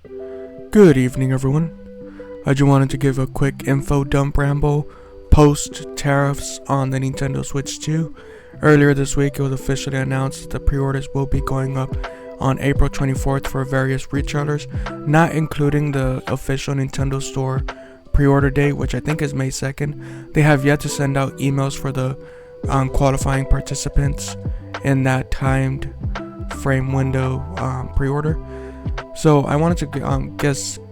Good evening, everyone. I just wanted to give a quick info dump ramble post tariffs on the Nintendo Switch 2. Earlier this week, it was officially announced that the pre-orders will be going up on April 24th for various retailers, not including the official Nintendo Store pre-order date, which I think is May 2nd. They have yet to send out emails for the qualifying participants in that timed frame window pre-order. So I wanted to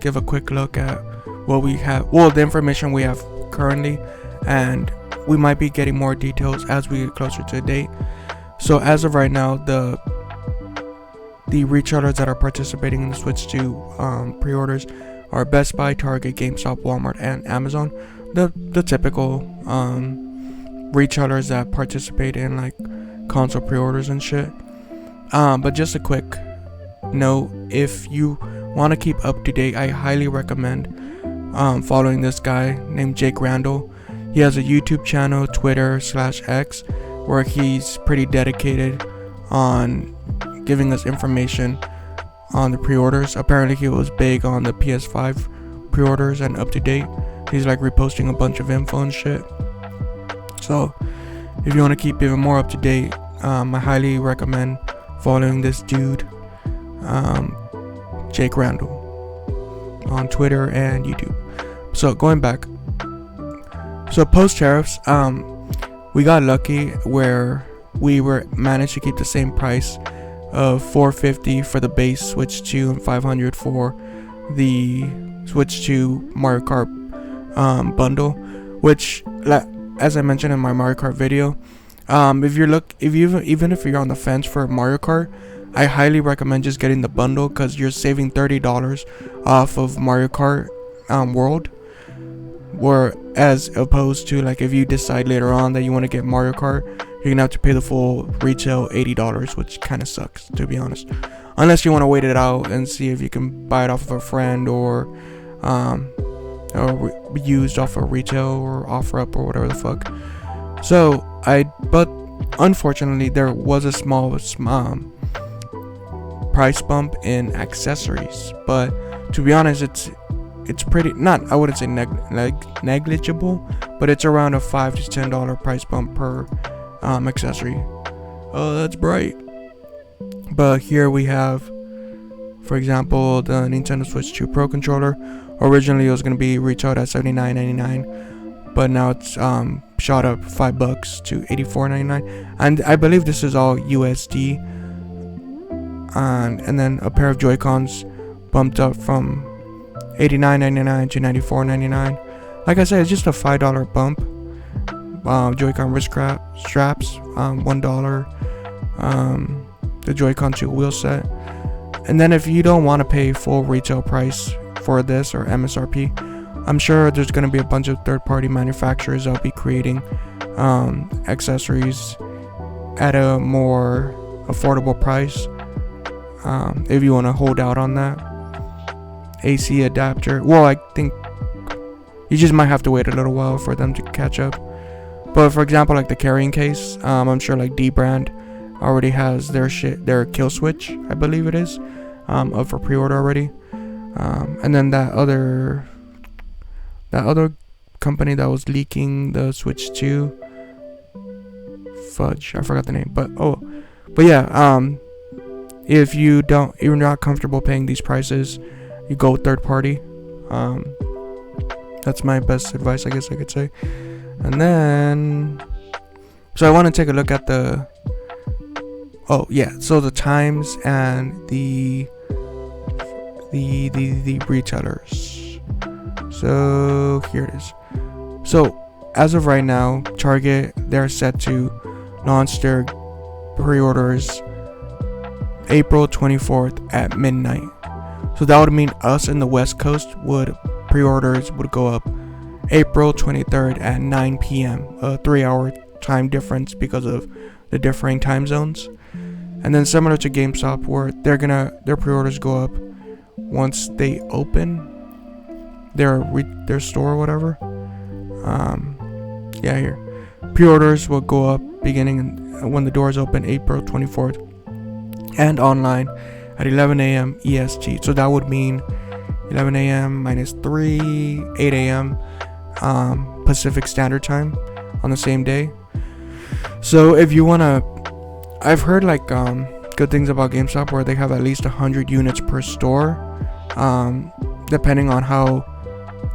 give a quick look at what we have, the information we have currently, and we might be getting more details as we get closer to the date. So as of right now, the retailers that are participating in the Switch 2 pre-orders are Best Buy, Target, GameStop, Walmart, and Amazon. The typical retailers that participate in like console pre-orders and shit. But just a quick note, if you want to keep up to date, I highly recommend following this guy named Jake Randall. He has a YouTube channel, Twitter/X, where he's pretty dedicated on giving us information on the pre-orders. Apparently he was big on the PS5 pre-orders and up to date. He's like reposting a bunch of info and shit. So if you want to keep even more up to date, I highly recommend following this dude, Jake Randall, on Twitter and YouTube. So going back, so post tariffs, we got lucky where we managed to keep the same price of $450 for the base Switch 2 and $500 for the Switch 2 Mario Kart bundle, which, as I mentioned in my Mario Kart video, even if you're on the fence for Mario Kart, I highly recommend just getting the bundle, because you're saving $30 off of Mario Kart World, as opposed to like if you decide later on that you want to get Mario Kart, you're gonna have to pay the full retail $80, which kind of sucks, to be honest, unless you want to wait it out and see if you can buy it off of a friend or used off of retail or OfferUp or whatever the fuck. But unfortunately there was a small price bump in accessories, but to be honest, it's pretty, I wouldn't say negligible, but it's around a $5 to $10 price bump per accessory. Oh, that's bright. But here we have, for example, the Nintendo Switch 2 Pro controller. Originally it was going to be retailed at $79.99, but now it's shot up $5 to $84.99, and I believe this is all USD. And then a pair of Joy-Cons bumped up from $89.99 to $94.99. Like I said, it's just a $5 bump. Joy-Con wrist straps, $1. The Joy-Con 2 wheel set. And then if you don't want to pay full retail price for this or MSRP, I'm sure there's going to be a bunch of third-party manufacturers that'll be creating accessories at a more affordable price. If you want to hold out on that. AC adapter, I think you just might have to wait a little while for them to catch up. But for example, like the carrying case, I'm sure like D brand already has their kill switch, I believe it is, up for pre-order already. And then that other company that was leaking the Switch 2, fudge, I forgot the name, but yeah, if you're not comfortable paying these prices, you go third party. That's my best advice, I guess I could say. And then, so I want to take a look at the times and the retailers. So here it is. So as of right now, Target, they're set to launch their pre-orders April 24th at midnight. So that would mean us in the West Coast pre-orders would go up April 23rd at 9 p.m. A 3-hour time difference because of the differing time zones. And then similar to GameStop, where their pre-orders go up once they open their store or whatever. Here. Pre-orders will go up beginning when the doors open April 24th and online at 11 a.m. EST. So that would mean 11 a.m. minus 3, 8 a.m. Pacific Standard Time on the same day. So if you wanna, I've heard like good things about GameStop where they have at least 100 units per store, depending on how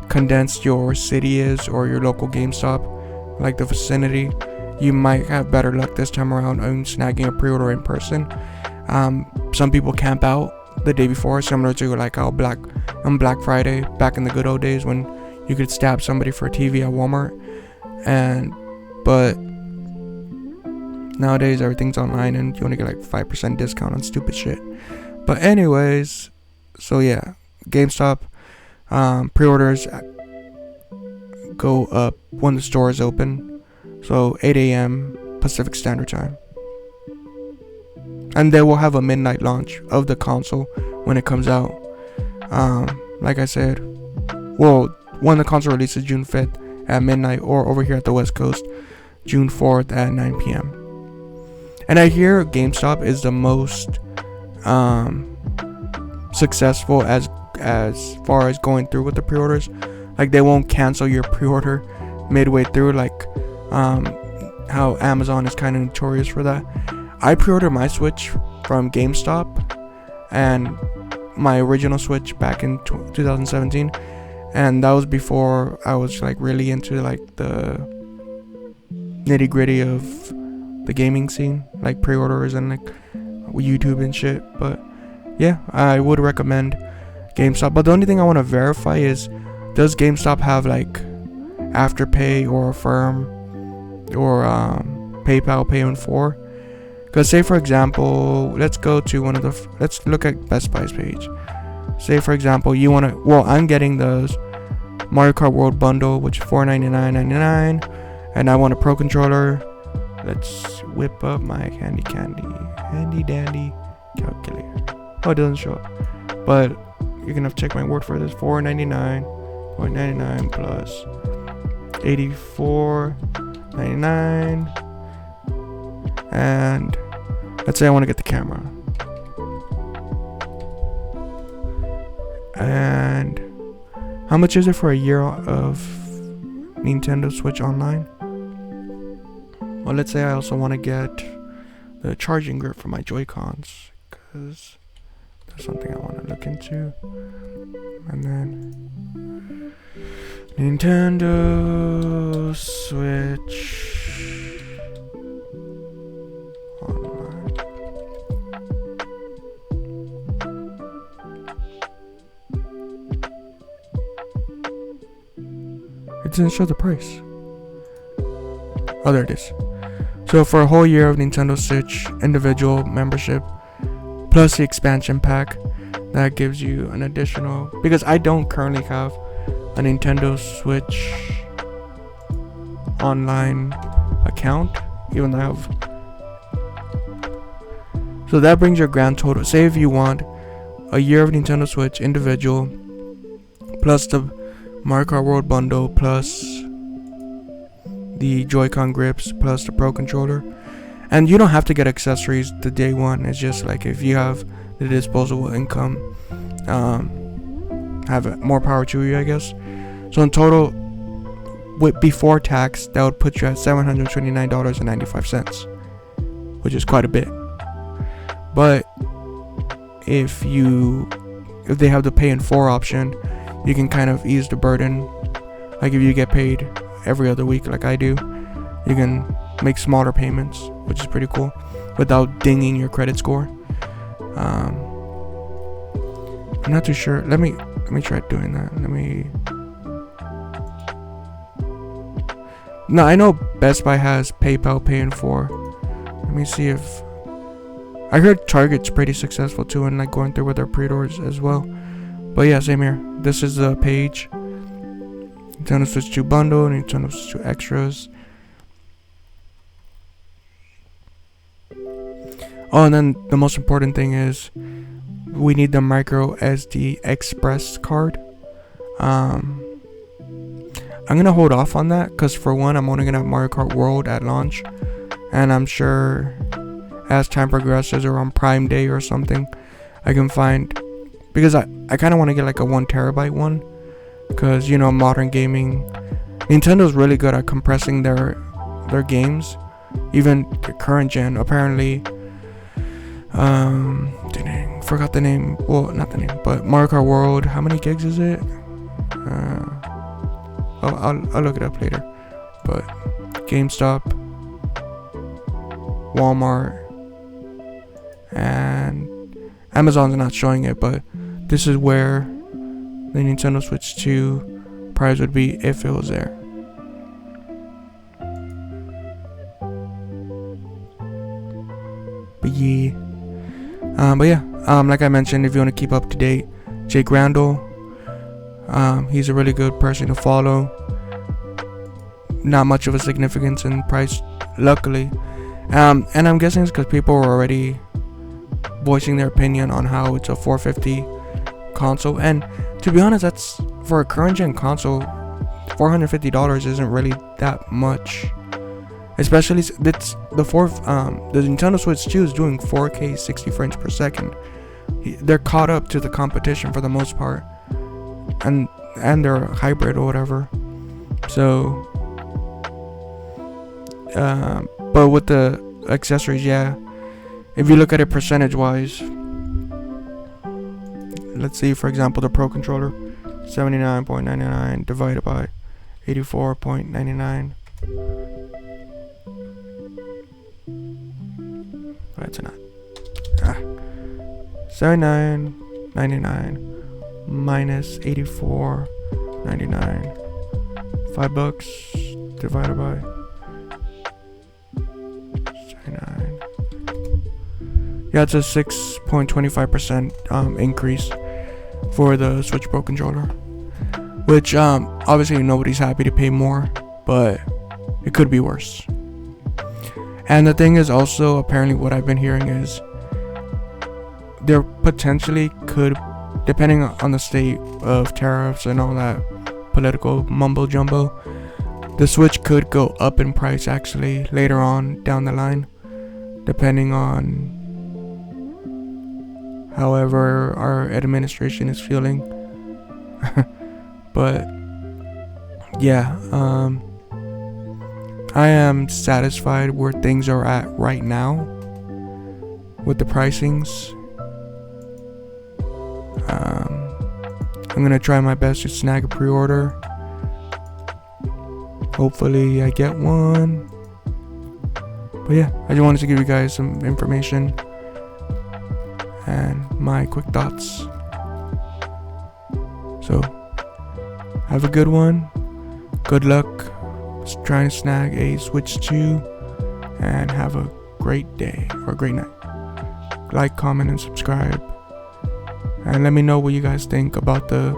condensed your city is or your local GameStop, like the vicinity. You might have better luck this time around on snagging a pre-order in person. Some people camp out the day before, similar to like how on Black Friday back in the good old days when you could stab somebody for a TV at Walmart. But nowadays everything's online and you only get like 5% discount on stupid shit. But anyways, so yeah, GameStop pre-orders go up when the store is open. So 8 a.m. Pacific Standard Time. And they will have a midnight launch of the console when it comes out. Like I said, well, when the console releases June 5th at midnight, or over here at the West Coast, June 4th at 9 p.m. And I hear GameStop is the most successful as far as going through with the pre-orders. Like they won't cancel your pre-order midway through, like how Amazon is kind of notorious for that. I pre-ordered my Switch from GameStop and my original Switch back in 2017, and that was before I was like really into like the nitty gritty of the gaming scene, like pre-orders and like YouTube and shit. But yeah, I would recommend GameStop. But the only thing I want to verify is, does GameStop have like Afterpay or Affirm or PayPal Pay in 4? Because say for example, let's go to let's look at Best Buy's page. Say for example, you want to, well, I'm getting the Mario Kart World bundle, which is $499.99, and I want a Pro controller. Let's whip up my handy dandy calculator. Oh, it doesn't show up, but you're gonna have to check my word for this. $499.99 plus $84.99, and let's say I want to get the camera, and how much is it for a year of Nintendo Switch Online? Well, let's say I also want to get the charging grip for my Joy-Cons, because that's something I want to look into. And then Nintendo Switch Online. It didn't show the price. Oh, there it is. So for a whole year of Nintendo Switch individual membership plus the expansion pack, that gives you an additional, because I don't currently have a Nintendo Switch Online account, even though I have. So that brings your grand total. Say if you want a year of Nintendo Switch individual plus the Mario Kart World bundle plus the Joy-Con grips plus the Pro controller, and you don't have to get accessories the day one. It's just like if you have the disposable income, have it, more power to you, I guess. So in total, with before tax, that would put you at $729.95, which is quite a bit. But if they have the pay in 4 option, you can kind of ease the burden. Like if you get paid every other week like I do, you can make smaller payments, which is pretty cool, without dinging your credit score. I'm not too sure. Let me try doing that. No, I know Best Buy has PayPal Pay in 4. Let me see if I heard Target's pretty successful too, and like going through with their pre-orders as well. But yeah, same here. This is the page. Nintendo Switch 2 bundle, Nintendo Switch 2 extras. Oh, and then the most important thing is we need the micro SD Express card. I'm gonna hold off on that because for one, I'm only gonna have Mario Kart World at launch, and I'm sure as time progresses or on Prime Day or something, I can find, because I I kind of want to get like a 1 terabyte one, because you know, modern gaming, Nintendo's really good at compressing their games, even the current gen. Apparently, forgot the name. Well, not the name, but Mario Kart World. How many gigs is it? I'll look it up later. But GameStop, Walmart, and Amazon's not showing it, but this is where the Nintendo Switch 2 price would be if it was there. But yeah, like I mentioned, if you want to keep up to date, Jake Randall, he's a really good person to follow. Not much of a significance in price, luckily. And I'm guessing it's because people were already voicing their opinion on how it's a $450 console. And to be honest, that's for a current gen console, $450 isn't really that much. Especially it's the Nintendo Switch 2 is doing 4K 60 frames per second. They're caught up to the competition for the most part, and they're hybrid or whatever. So but with the accessories, yeah, if you look at it percentage wise, let's see, for example, the Pro controller, 79.99 divided by 84.99. That's not 79.99 minus 84.99, $5 divided by 79. Yeah, it's a 6.25% increase for the Switch Pro controller, which obviously nobody's happy to pay more, but it could be worse. And the thing is also, apparently what I've been hearing is there potentially could, depending on the state of tariffs and all that political mumbo jumbo, the Switch could go up in price actually later on down the line, depending on however our administration is feeling. But yeah, I am satisfied where things are at right now with the pricings. I'm gonna try my best to snag a pre-order. Hopefully I get one. But yeah, I just wanted to give you guys some information and my quick thoughts. So have a good one. Good luck trying to snag a Switch 2, and have a great day or a great night. Like, comment, and subscribe, and let me know what you guys think about the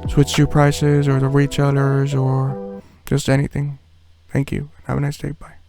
Switch 2 prices or the retailers or just anything. Thank you. Have a nice day. Bye.